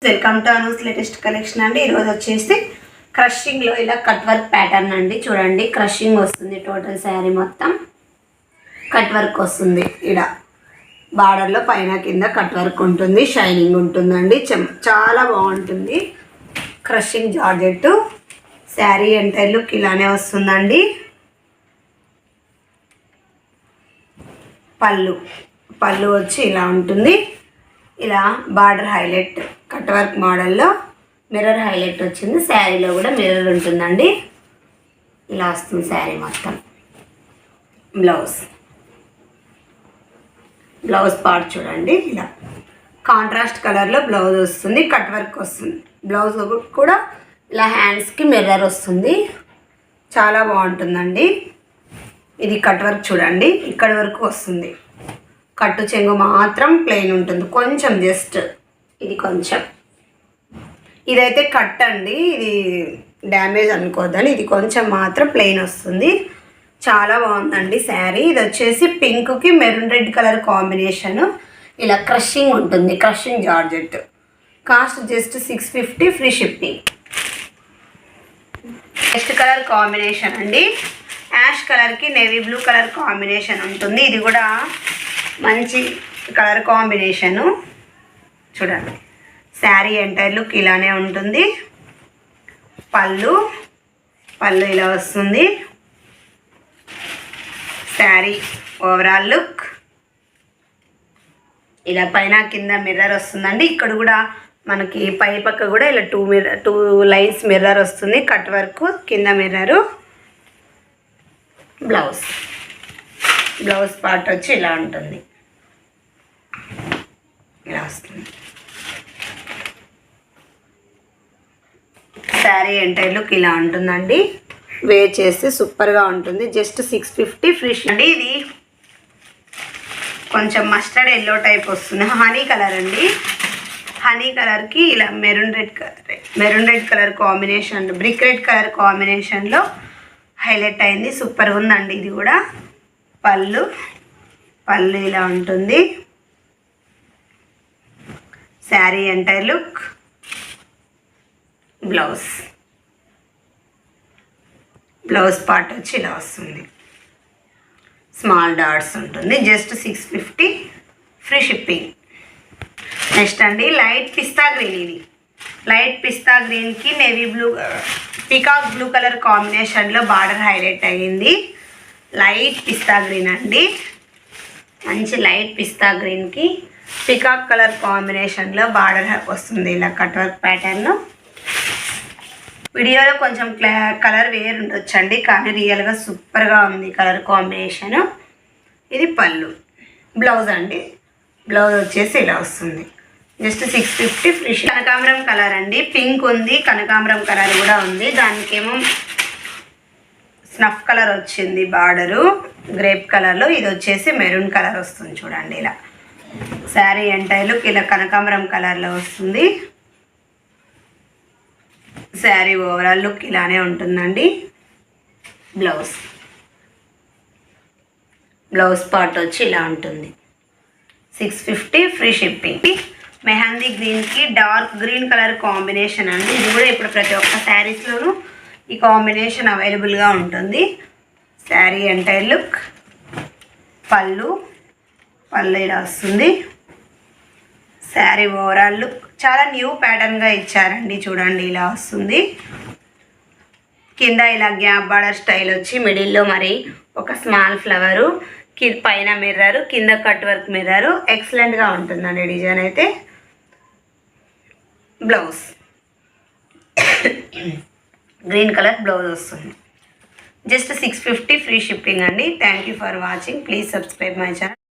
Welcome to Anu's latest collection అండి. ఈరోజు వచ్చేసి క్రషింగ్లో ఇలా కట్ వర్క్ ప్యాటర్న్ అండి. చూడండి, క్రషింగ్ వస్తుంది. టోటల్ శారీ మొత్తం కట్ వర్క్ వస్తుంది. ఇలా బార్డర్లో పైన కింద కట్ వర్క్ ఉంటుంది, షైనింగ్ ఉంటుందండి. చాలా బాగుంటుంది. Crushing georgette sari entire look ఇలానే వస్తుందండి. పళ్ళు వచ్చి ఇలా ఉంటుంది. ఇలా బార్డర్ హైలైట్ కట్ వర్క్ మోడల్లో మిర్రర్ హైలైట్ వచ్చింది. శారీలో కూడా మిర్రర్ ఉంటుందండి. ఇలా వస్తుంది శారీ మొత్తం. బ్లౌజ్ పార్ట్ చూడండి, ఇలా కాంట్రాస్ట్ కలర్లో బ్లౌజ్ వస్తుంది. కట్ వర్క్ వస్తుంది. బ్లౌజ్ కూడా ఇలా హ్యాండ్స్కి మిర్రర్ వస్తుంది. చాలా బాగుంటుందండి. ఇది కట్ వర్క్ చూడండి, ఇక్కడి వరకు వస్తుంది. కట్టు చెంగు మాత్రం ప్లెయిన్ ఉంటుంది, కొంచెం జస్ట్ ఇది కొంచెం. ఇదైతే కట్ అండి, ఇది డ్యామేజ్ అనుకోద్దని. ఇది కొంచెం మాత్రం ప్లెయిన్ వస్తుంది. చాలా బాగుందండి శారీ. ఇది వచ్చేసి పింక్కి మెరూన్ రెడ్ కలర్ కాంబినేషన్. ఇలా క్రషింగ్ ఉంటుంది, crushing georgette. Cost just 650, free shipping. Next colour combination అండి, యాష్ కలర్కి నేవీ బ్లూ కలర్ కాంబినేషన్ ఉంటుంది. ఇది కూడా మంచి కలర్ కాంబినేషను. చూడండి, శారీ ఎంటైర్ లుక్ ఇలానే ఉంటుంది. పళ్ళు ఇలా వస్తుంది. శారీ ఓవరాల్ లుక్ ఇలా పైన కింద మిర్రర్ వస్తుందండి. ఇక్కడ కూడా మనకి పై పక్క కూడా ఇలా టూ లైన్స్ మిర్రర్ వస్తుంది. కట్ వర్క్ కింద మిర్రరు. బ్లౌజ్ పార్ట్ వచ్చి ఇలా ఉంటుంది, ఇలా వస్తుంది. శారీ ఎంటైర్ లుక్ ఇలా ఉంటుందండి. వేర్ చేస్తే సూపర్గా ఉంటుంది. జస్ట్ 650, ఫ్రీ అండి. ఇది కొంచెం మస్టర్డ్ ఎల్లో టైప్ వస్తుంది. హనీ కలర్ అండి. హనీ కలర్కి ఇలా maroon red colour combination, brick red colour కాంబినేషన్లో హైలైట్ అయింది. సూపర్గా ఉందండి. ఇది కూడా పళ్ళు ఇలా ఉంటుంది. Sari entire look. Blouse part వచ్చి ఇలా వస్తుంది. స్మాల్ డాట్స్ ఉంటుంది. Just 650, free shipping. నెక్స్ట్ అండి, లైట్ పిస్తా గ్రీన్. ఇది లైట్ పిస్తా గ్రీన్కి navy blue, peacock blue colour కాంబినేషన్లో బార్డర్ హైలైట్ అయ్యింది. లైట్ పిస్తా గ్రీన్ అండి, మంచి లైట్ పిస్తా గ్రీన్కి పికాక్ కలర్ కాంబినేషన్లో బార్డర్ వస్తుంది. ఇలా కట్ వర్క్ ప్యాటర్న్. వీడియోలో కొంచెం కలర్ వేరు ఉండొచ్చండి, కానీ రియల్గా సూపర్గా ఉంది కలర్ కాంబినేషను. ఇది పళ్ళు. బ్లౌజ్ అండి, బ్లౌజ్ వచ్చేసి ఇలా వస్తుంది. Just 650, free. కనకాంబరం కలర్ అండి. పింక్ ఉంది, కనకాంబరం కలర్ కూడా ఉంది. దానికేమో స్నఫ్ కలర్ వచ్చింది బార్డరు, గ్రేప్ కలర్లో. ఇది వచ్చేసి మెరూన్ కలర్ వస్తుంది. చూడండి, ఇలా శారీ ఎంటైర్ లుక్ ఇలా కనకాంబరం కలర్లో వస్తుంది. శారీ ఓవరాల్ లుక్ ఇలానే ఉంటుందండి. బ్లౌజ్ పార్ట్ వచ్చి ఇలా ఉంటుంది. 650, ఫ్రీ షిప్పింగ్. మెహందీ గ్రీన్కి డార్క్ గ్రీన్ కలర్ కాంబినేషన్ అండి. ఇది కూడా ఇప్పుడు ప్రతి ఒక్క శారీస్లోనూ ఈ కాంబినేషన్ అవైలబుల్గా ఉంటుంది. Sari entire look. పళ్ళు ఇలా వస్తుంది. శారీ ఓవరాల్ లుక్ చాలా న్యూ ప్యాటర్న్గా ఇచ్చారండి. చూడండి, ఇలా వస్తుంది. కింద ఇలా గ్యాప్ బార్డర్ స్టైల్ వచ్చి మిడిల్లో మరి ఒక స్మాల్ ఫ్లవరు, పైన మిర్రరు, కింద కట్ వర్క్ మిర్రరు. ఎక్సలెంట్గా ఉంటుందండి డిజైన్ అయితే. బ్లౌజ్ గ్రీన్ కలర్ బ్లౌజ్ వస్తుంది. జస్ట్ 650, ఫ్రీ షిప్పింగ్ అండి. Thank you for watching. Please subscribe my channel.